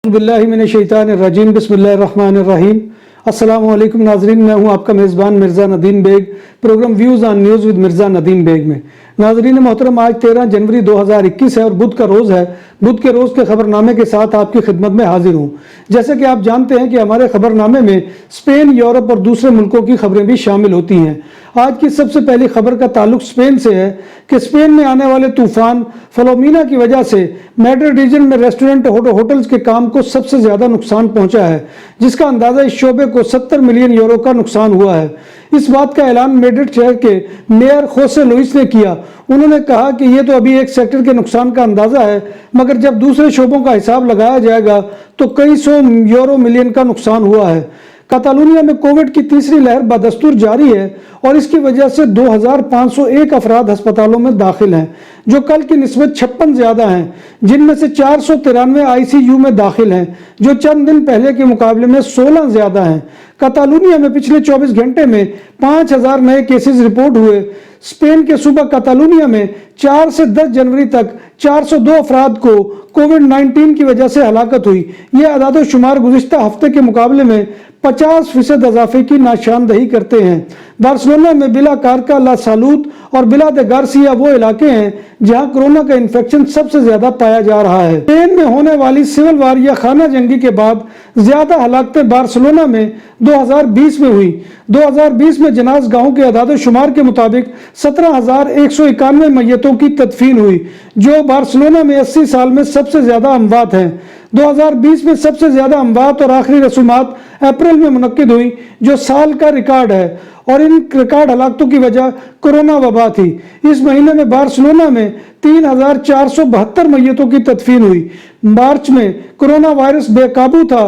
बिल्लाहि मिनश्शैतानिर्रजीम बिस्मिल्लाहिर्रहमानिर्रहीम। अस्सलामु अलैकुम नाजरीन, मैं हूं आपका मेज़बान Mirza Nadeem Baig, programme views on news with Mirza Nadeem Baig में। नाजरीन मोहतरम, आज 13 जनवरी 2021 है और बुध का रोज़ है। बुध के रोज़ के खबरनामे के साथ आपकी खिदमत में हाजिर हूँ। जैसे कि आप जानते हैं कि हमारे खबरनामे में स्पेन, यूरोप और दूसरे मुल्कों की खबरें भी शामिल होती हैं। आज की सबसे पहली खबर का ताल्लुक स्पेन से है कि स्पेन में आने वाले तूफान फिलोमिना की वजह से मैड्रिड रीजन में रेस्टोरेंट होटल्स के काम को सबसे ज्यादा नुकसान पहुंचा है, जिसका अंदाजा इस शोबे को 70 मिलियन यूरो का नुकसान हुआ है। इस बात का ऐलान मैड्रिड शहर के मेयर खोसे लुइस ने किया। उन्होंने कहा कि यह तो अभी एक सेक्टर के नुकसान का अंदाजा है, मगर जब दूसरे शोबों का हिसाब लगाया जाएगा तो कई सौ यूरो मिलियन का नुकसान हुआ है। कतालुनिया में कोविड की तीसरी लहर बदस्तूर जारी है और इसकी वजह से 2501 अफराद अस्पतालों में दाखिल हैं, जो कल की निस्बत 56 ज्यादा हैं, जिनमें से 493 आईसीयू में दाखिल हैं, जो चंद दिन पहले के मुकाबले में 16 ज्यादा हैं। कतालुनिया में पिछले 24 घंटे में 5000 नए केसेस रिपोर्ट हुए। स्पेन के सूबा कतालुनिया में 4 से 10 जनवरी तक 402 अफराद को कोविड-19 की वजह से हलाकत हुई। यह अदाद शुमार गुज़िश्ता हफ्ते के मुकाबले में 50% इजाफे की निशानदही करते हैं। बार्सिलोना में बिला कारका, ला सालूद और बिला दे गार्सिया वो इलाके हैं जहां कोरोना का इन्फेक्शन सबसे ज्यादा पाया जा रहा है। स्पेन में होने वाली सिविल वार या खाना जंगी के बाद ज्यादा हलाकतें बार्सिलोना में 2020 में हुई। 2020 में जनाज गांव के अदाद शुमार के मुताबिक 17,191 मैयतों की तदफीन हुई, जो बार्सिलोना में 80 साल में सबसे ज्यादा अमवात हैं। 2020 में सबसे ज्यादा अमवात और आखिरी रसूमात अप्रैल में मुनक्किद हुई, जो साल का रिकॉर्ड है, और इन रिकॉर्ड हलाकतों की वजह कोरोना वबा थी। इस महीने में बार्सिलोना में 3,472 मैयतों की तदफीन हुई। मार्च में कोरोना वायरस बेकाबू था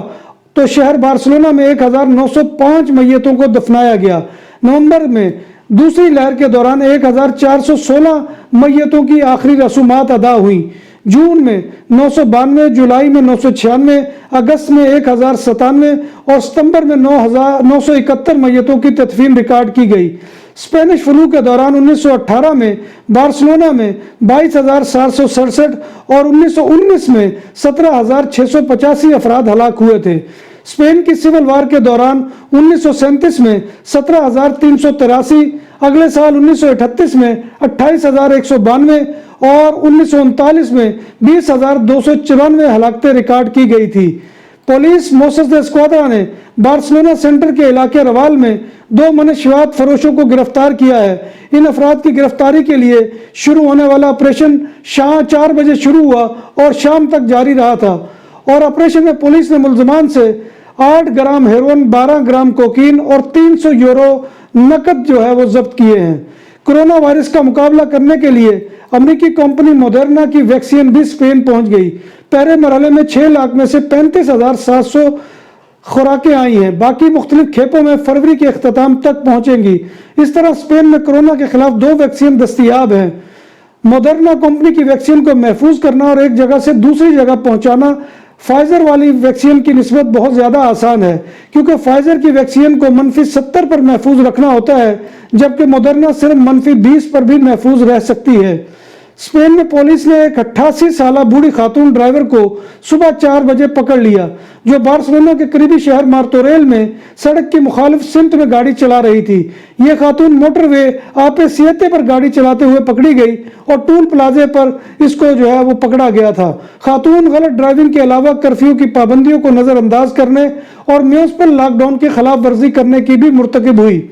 तो शहर बार्सिलोना में 1,905 मैयतों को दफनाया गया। नवंबर में दूसरी लहर के दौरान 1,416 मैयतों की आखिरी रसूमात अदा हुई। जून में 992, जुलाई में 996, अगस्त में 1097 और सितंबर में 971 मैयतों की तदफीन रिकॉर्ड की गई। स्पेनिश फ्लू के दौरान 1918 में बार्सिलोना में 22,767 और 1919 में 17,685 अफराद हलाक हुए थे। स्पेन की सिविल वार के दौरान 1937 में 17,383, अगले साल 1938 में 28,192 और 1939 में 20,294 हलाकतें रिकॉर्ड की गई थी। पुलिस मोसेस दे स्क्वाड्रा ने बार्सिलोना सेंटर के इलाके रवाल में 2 मनशियात फरोशों को गिरफ्तार किया है। इन अफराद की गिरफ्तारी के लिए शुरू होने वाला ऑपरेशन शाम 4 बजे शुरू हुआ और शाम तक जारी रहा था, और ऑपरेशन में पुलिस ने मुलजमान से 8 ग्राम हेरोइन, 12 ग्राम कोकीन और 300 यूरो नकद जो है वो जब्त किए हैं। कोरोना वायरस का मुकाबला करने के लिए अमेरिकी कंपनी मोडर्ना की वैक्सीन भी स्पेन पहुंच गई। पहले मरहले में 6 लाख में से 35,700 खुराकें आई हैं। बाकी मुख्तलिफ खेपों में फरवरी के अख्ताम तक पहुंचेंगी। इस तरह स्पेन में कोरोना के खिलाफ 2 वैक्सीन दस्तयाब हैं। मोडर्ना कंपनी की वैक्सीन को महफूज करना और एक जगह से दूसरी जगह पहुंचाना फाइजर वाली वैक्सीन की निस्बत बहुत ज्यादा आसान है, क्योंकि फाइजर की वैक्सीन को -70 पर महफूज रखना होता है, जबकि मोडर्ना सिर्फ -20 पर भी महफूज रह सकती है। स्पेन में पुलिस ने एक 88 साल बूढ़ी खातून ड्राइवर को सुबह 4 बजे पकड़ लिया, जो बार्सिलोना के करीबी शहर मार्तोरेल में सड़क की मुखालिफ सिमत में गाड़ी चला रही थी। यह खातून मोटरवे आपे सियते पर गाड़ी चलाते हुए पकड़ी गई और टूल प्लाजे पर इसको जो है वो पकड़ा गया था। खातून गलत ड्राइविंग के अलावा कर्फ्यू की पाबंदियों को नजरअंदाज करने और म्यूनिसिपल लॉकडाउन की खिलाफ वर्जी करने की भी मुर्तकिब हुई।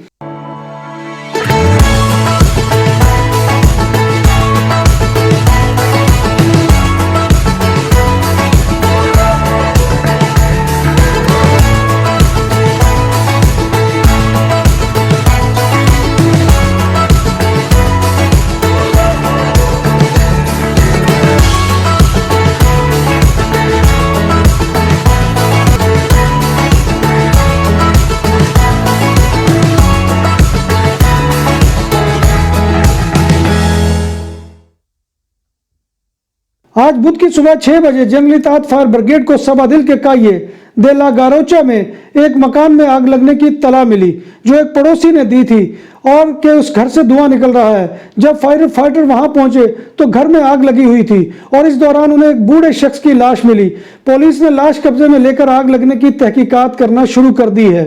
आज बुध की सुबह 6 बजे जंगली तात फायर ब्रिगेड को सबादिल के काये दे ला गारोचा में एक मकान में आग लगने की इत्तला मिली, जो एक पड़ोसी ने दी थी, और कि उस घर से धुआं निकल रहा है। जब फायर फाइटर वहां पहुंचे तो घर में आग लगी हुई थी और इस दौरान उन्हें एक बूढ़े शख्स की लाश मिली। पुलिस ने लाश कब्जे में लेकर आग लगने की तहकीकात करना शुरू कर दी है।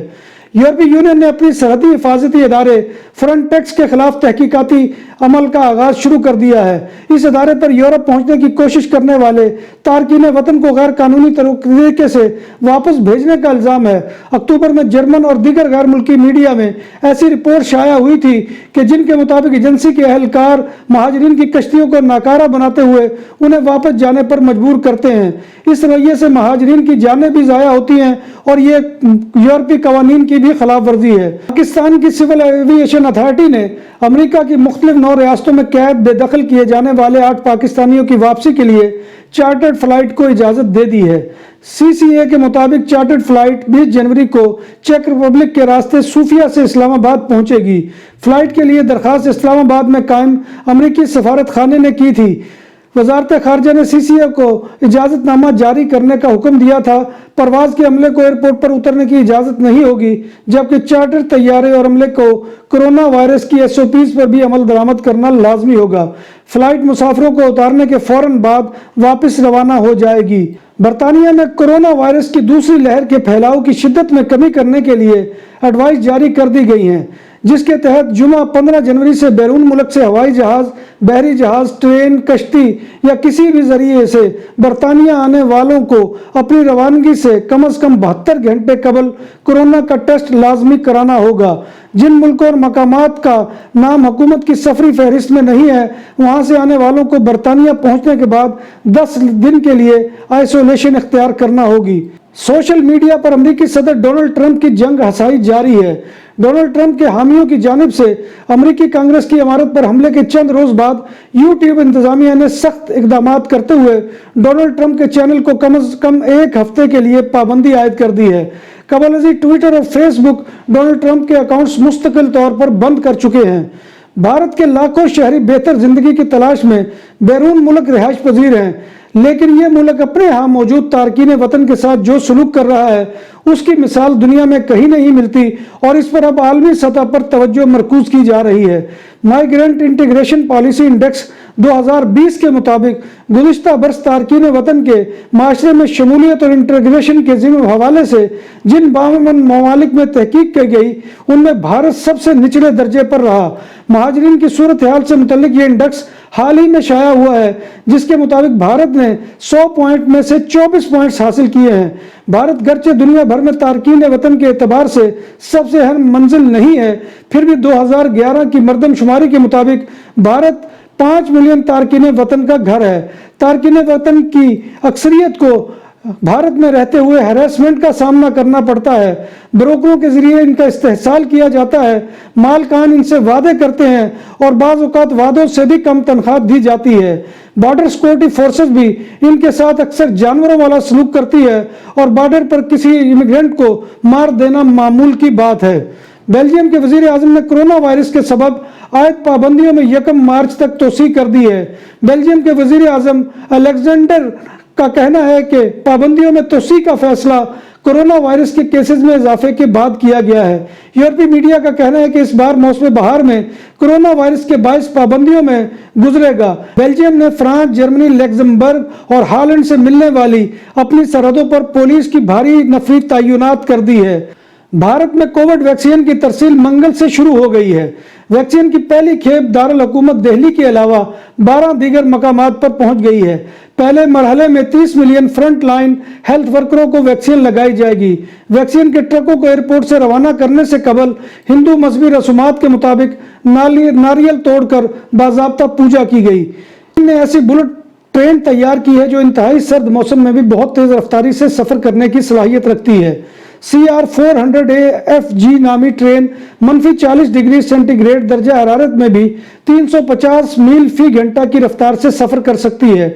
यूरोपीय यूनियन ने अपनी सरहदी हिफाजती इदारे फ्रंटेक्स के खिलाफ तहकीकाती अमल का आगाज शुरू कर दिया है। इस इदारे पर यूरोप पहुंचने की कोशिश करने वाले तारकीन वतन को गैर कानूनी तरीके से वापस भेजने का इल्जाम है। अक्टूबर में जर्मन और दीगर गैर मुल्की मीडिया में ऐसी रिपोर्ट शाया हुई थी कि जिनके मुताबिक एजेंसी के अहलकार महाजरीन की कश्तियों को नाकारा बनाते हुए उन्हें वापस जाने पर मजबूर करते हैं। इस रवैये से महाजरीन की जानें भी ज़ाया होती हैं और ये यूरोपीय कवानीन की भी खिलाफ वर्जी है। पाकिस्तान की सिविल एविएशन अथॉरिटी ने अमेरिका की मुख्तलिफ 9 रियासतों में कैद बेदखल किए जाने वाले 8 पाकिस्तानियों की वापसी के लिए चार्टर्ड फ्लाइट को इजाज़त दे दी है। CCA के मुताबिक चार्टर्ड फ्लाइट 20 जनवरी को चेक रिपब्लिक के रास्ते सूफिया से इस्लामाबाद पहुंचेगी। फ्लाइट के लिए दरखास्त इस्लामाबाद में कायम अमेरिकी सफारत खाने ने की थी। वजारत खारजा ने CCA को इजाज़तनामा जारी करने का हुक्म दिया था। परवाज के अमले को एयरपोर्ट पर उतरने की इजाज़त नहीं होगी, जबकि चार्टर तैयारे और अमले को कोरोना वायरस की SOPs पर भी अमल दरामद करना लाजमी होगा। फ्लाइट मुसाफिरों को उतारने के फौरन बाद वापस रवाना हो जाएगी। बरतानिया में कोरोना वायरस की दूसरी लहर के फैलाव की शिद्दत में कमी करने के लिए एडवाइस जारी कर दी गई है, जिसके तहत जुमा 15 जनवरी से बैरून मुल्क से हवाई जहाज, बहरी जहाज, ट्रेन, कश्ती या किसी भी जरिए से बरतानिया आने वालों को अपनी रवानगी से कम 72 घंटे कबल कोरोना का टेस्ट लाजमी कराना होगा। जिन मुल्कों और मकामात का नाम हुकूमत की सफरी फहरिस्त में नहीं है, वहां से आने वालों को बरतानिया पहुंचने के बाद 10 दिन के लिए आइसोलेशन इख्तियार करना होगी। सोशल मीडिया पर अमेरिकी सदर डोनाल्ड ट्रंप की जंग हसाई जारी है। डोनाल्ड ट्रंप के हामियों की जानिब से अमेरिकी कांग्रेस की इमारत पर हमले के चंद रोज बाद यूट्यूब इंतजामिया ने सख्त इकदाम करते हुए डोनाल्ड ट्रंप के चैनल को कम से कम 1 हफ्ते के लिए पाबंदी आयद कर दी है। कबल अजी ट्विटर और फेसबुक डोनाल्ड ट्रंप के अकाउंट्स मुस्तकिल तौर पर बंद कर चुके हैं। भारत के लाखों शहरी बेहतर जिंदगी की तलाश में बैरून मुल्क रिहाइश पजीर हैं, लेकिन ये मुल्क अपने यहाँ मौजूद तारकीन वतन के साथ जो सलूक कर रहा है उसकी मिसाल दुनिया में कहीं नहीं मिलती और इस पर अब आलमी सतह पर तवज्जो मरकूज की जा रही है। माइग्रेंट इंटीग्रेशन पॉलिसी इंडेक्स 2020 के मुताबिक गुज़िश्ता बरस तारकीन वतन के माशरे में शमूलियत और इंटीग्रेशन के हवाले से जिन 52 ममालिक में तहकीक की गई उनमें भारत सबसे निचले दर्जे पर रहा। महाजरीन की सूरत हाल से मुतल्लिक ये इंडेक्स हाल ही में शाया हुआ है, जिसके मुताबिक भारत ने 100 पॉइंट में से 24 पॉइंट्स हासिल किए हैं। भारत गर्चे दुनिया भर में तारकीन वतन के एतबार से सबसे अहम मंजिल नहीं है, फिर भी 2011 की मरदमशुमारी के मुताबिक भारत 5 मिलियन तारकीन वतन का घर है। तारकीन वतन की अक्सरियत को भारत में रहते हुए हैरेसमेंट का सामना करना पड़ता है। ब्रोकरों के जरिए इनका इस्तेहसाल किया जाता है। मालकान इनसे वादे करते हैं और बाज़ औक़ात वादों से भी कम तनख्वाह दी जाती है। बॉर्डर सिक्योरिटी फोर्सेस भी इनके साथ अक्सर जानवरों वाला सलूक करती है और बॉर्डर पर किसी इमिग्रेंट को मार देना मामूल की बात है। बेल्जियम के वजीर आजम ने कोरोना वायरस के सबब आयद पाबंदियों में 1 मार्च तक तोसी कर दी है। बेल्जियम के वजीर आजम अलेक्जेंडर का कहना है कि पाबंदियों में तोसी का फैसला कोरोना वायरस के केसेस में इजाफे के बाद किया गया है। यूरोपीय मीडिया का कहना है कि इस बार मौसम बहार में कोरोना वायरस के 22 पाबंदियों में गुजरेगा। बेल्जियम ने फ्रांस, जर्मनी, लग्जमबर्ग और हॉलैंड से मिलने वाली अपनी सरहदों पर पुलिस की भारी नफरी तैनात कर दी है। भारत में कोविड वैक्सीन की तरसील मंगल से शुरू हो गई है। वैक्सीन की पहली खेप दारुल हुकूमत दिल्ली के अलावा 12 दीगर मकामात पर पहुंच गई है। पहले मरहले में 30 मिलियन फ्रंट लाइन हेल्थ वर्करों को वैक्सीन लगाई जाएगी। वैक्सीन के ट्रकों को एयरपोर्ट से रवाना करने से कबल हिंदू मजहबी रसूमात के मुताबिक नारियल तोड़कर बाज़ाब्ता पूजा की गई। इनने ऐसी बुलेट ट्रेन तैयार की है जो इंतहाई सर्द मौसम में भी बहुत तेज रफ्तारी से सफर करने की सलाहियत रखती है। CR400AFG नामी ट्रेन -40 डिग्री सेंटीग्रेड दर्जा हरारत में भी 350 मील फी घंटा की रफ्तार से सफर कर सकती है।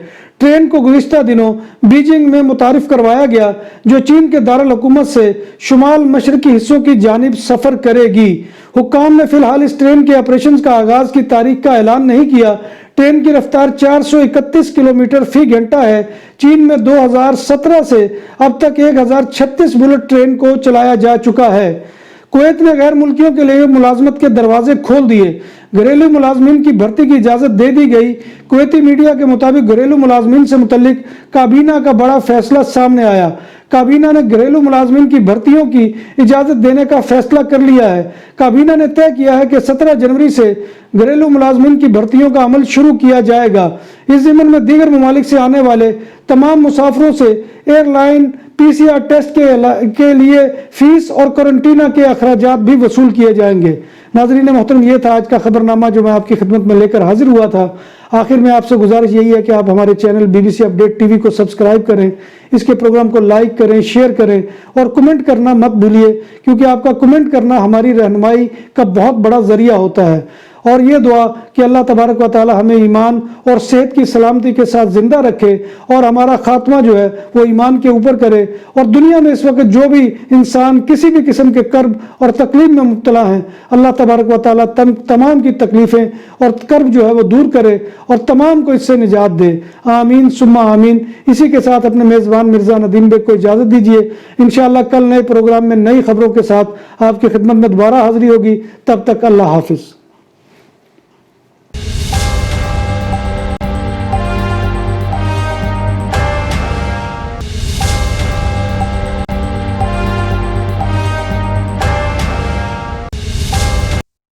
ट्रेन को गुज़िश्ता दिनों बीजिंग में मुतारिफ करवाया गया, जो चीन के दारुल हुकूमत से शुमाल मशरकी हिस्सों की जानिब सफ़र करेगी। हुक्काम ने फिलहाल इस ट्रेन के ऑपरेशन का आगाज की तारीख का ऐलान नहीं किया। ट्रेन की रफ्तार 431 किलोमीटर फी घंटा है। चीन में 2017 से अब तक 1036 बुलेट ट्रेन को चलाया जा चुका है। कुवैत ने गैर मुल्कियों के लिए मुलाजमत के दरवाजे खोल दिए। घरेलू मुलाजमीन की भर्ती की इजाज़त दे दी गई। कुवैती मीडिया के मुताबिक घरेलू मुलाजमीन से मुतल्लिक काबीना का बड़ा फैसला सामने आया। काबीना ने घरेलू मुलाजमीन की भर्तियों की इजाज़त देने का फैसला कर लिया है। काबीना ने तय किया है कि 17 जनवरी से घरेलू मुलाजमीन की भर्तियों का अमल शुरू किया जाएगा। इस ज़िम्न में दीगर ममालिक से आने वाले तमाम मुसाफिरों से एयरलाइन PCR टेस्ट के लिए फीस और क्वारंटीना के अखराजात भी वसूल किए जाएंगे। नाज़रीन मोहतरम, ये था आज का खबरनामा जो मैं आपकी खिदमत में लेकर हाजिर हुआ था। आखिर में आपसे गुजारिश यही है कि आप हमारे चैनल BBC अपडेट TV को सब्सक्राइब करें, इसके प्रोग्राम को लाइक करें, शेयर करें और कमेंट करना मत भूलिए, क्योंकि आपका कमेंट करना हमारी रहनुमाई का बहुत बड़ा ज़रिया होता है। और ये दुआ कि अल्लाह तबारक व तआला हमें ईमान और सेहत की सलामती के साथ ज़िंदा रखे और हमारा खात्मा जो है वो ईमान के ऊपर करे। और दुनिया में इस वक्त जो भी इंसान किसी भी किस्म के कर्ब और तकलीफ में मुब्तला हैं, अल्लाह तबारक व तआला तमाम की तकलीफ़ें और कर्ब जो है वो दूर करे और तमाम को इससे निजात दे। आमीन सुम्मा आमीन। इसी के साथ अपने मेज़बान मिर्ज़ा नदीम बेग को इजाज़त दीजिए। इंशाअल्लाह कल नए प्रोग्राम में नई खबरों के साथ आपकी खिदमत में दोबारा हाज़िरी होगी। तब तक अल्लाह हाफिज़।